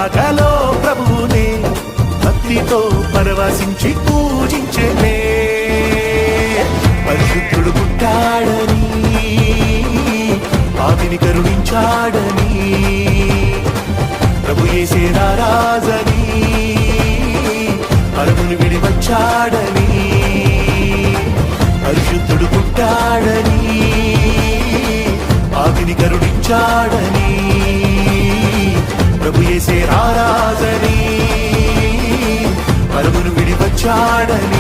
పతాకలో ప్రభువునే భక్తితో పరవశించి పూజించేనే. పరిశుద్ధుడు పుట్టాడని, పాపిని కరుణించాడని, ప్రభు యేసే రారాజని, పరమును విడి వచ్చాడని. పరిశుద్ధుడు పుట్టాడని, పాపిని కరుణించాడని, ప్రభు యేసే రారాజని, పరమును విడి వచ్చాడని.